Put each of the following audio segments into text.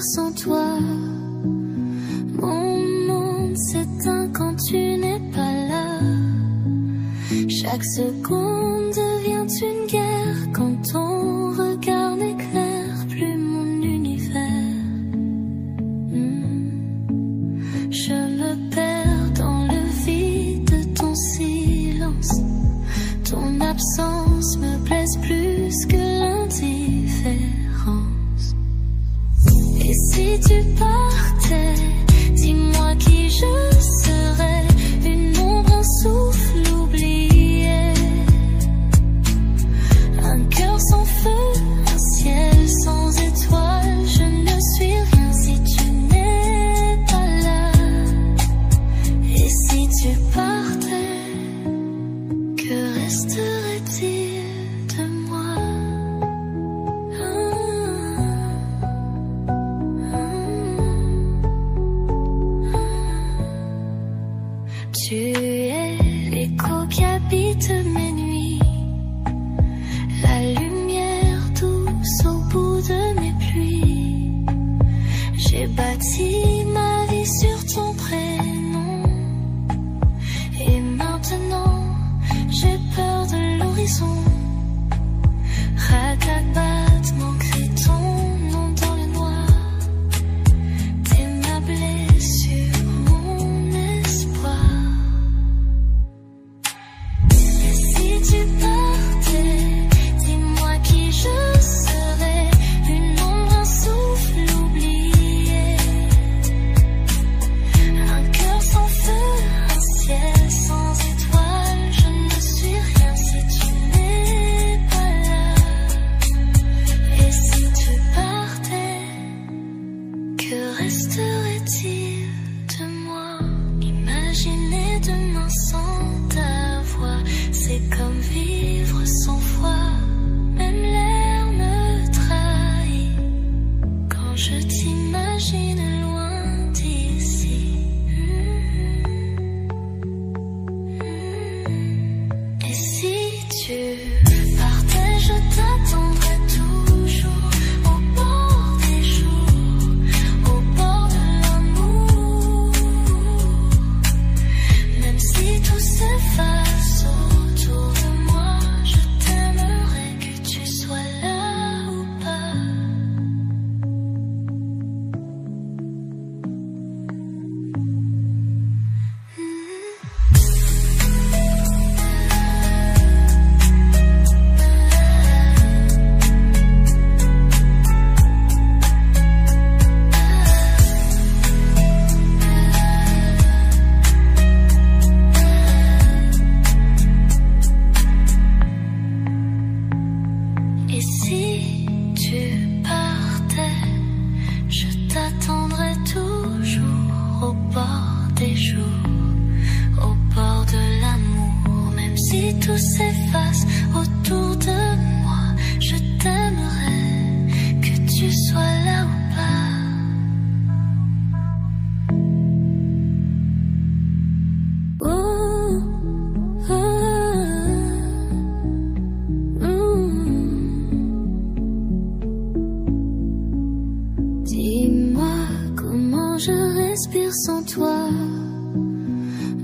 respire sans toi. Mon monde s'éteint quand tu n'es pas là. Chaque seconde devient une guerre quand ton regard n'éclaire plus mon univers. Je me perds dans le vide de ton silence. Ton absence me blesse plus que l'indifférence. Et si tu partais, dis-moi qui je serais. Une ombre, un souffle oublié, un cœur sans feu, un ciel sans étoiles. Je ne suis rien si tu n'es pas là. Et si tu partais, que resterait-il de moi? Tu es l'écho qui habite mes nuits, la lumière douce au bout de mes pluies. J'ai bâti ma vie sur ton prénom, et maintenant j'ai peur de l'horizon. Rakabat m'ancre ton nom dans le noir. T'es ma blessure, mon espoir. Et si tu partais, dis-moi qui je serais. Une ombre, un souffle oublié, un cœur sans feu, un ciel sans étoiles. Je ne suis rien si tu n'es pas là. Et si tu partais, que resterait-il de moi? Imaginer demain sans ta voix, c'est comme vivre sans foi. Même l'air me trahit quand je t'imagine loin d'ici. Et si tu partais, je t'attendrais toujours au bord des jours, au bord de l'amour. Même si tout s'efface autour de moi, je t'aimerais que tu sois là ou pas. Et si tu partais, je t'attendrais toujours au bord des jours, au bord de l'amour. Même si tout s'efface autour de moi, je t'aimerais que tu sois là ou pas. Oh, oh, Dis-moi comment je respire sans toi.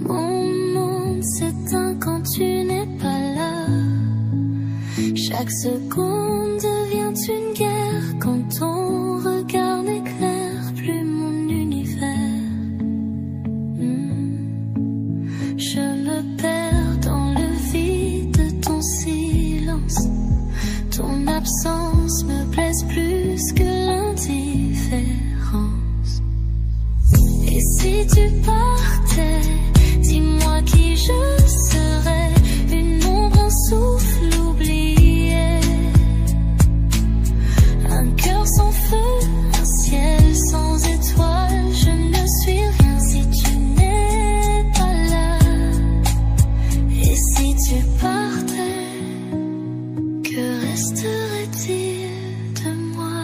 Mon monde s'éteint quand tu n'es pas là. Chaque seconde devient une guerre quand ton regard n'éclaire plus mon univers. Je me perds dans le vide de ton silence. Ton absence me blesse plus que l'indifférence. Et si tu partais, dis-moi qui je serais. Une ombre, un souffle oublié, un cœur sans feu, un ciel sans étoiles. Je ne suis rien si tu n'es pas là. Et si tu partais, que resterait-il de moi?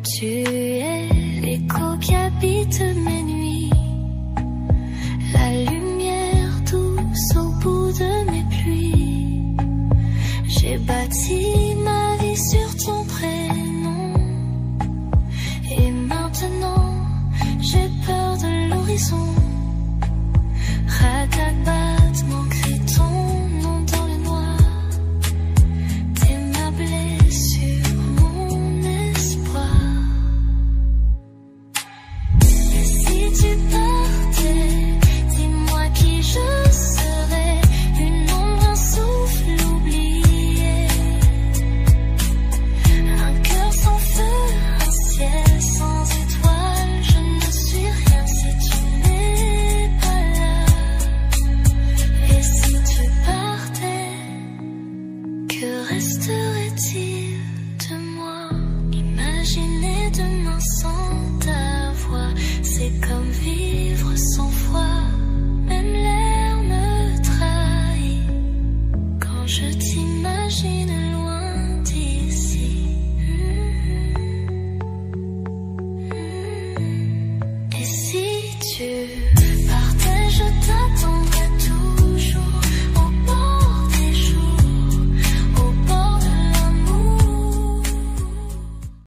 Tu es l'écho qui habite mes nuits, la lumière douce au bout bâti ma vie sur ton prénom. Et maintenant, j'ai peur de l'horizon. Rat-a-battement crie ton nom dans le noir. T'es ma blessure, mon espoir. Et si tu partais, dis-moi qui je serais. Une ombre, un souffle oublié. Un cœur sans feu, un ciel sans étoiles. Je ne suis rien si tu n'es pas là. Et si tu partais, que resterait-il de moi? Imaginez demain sans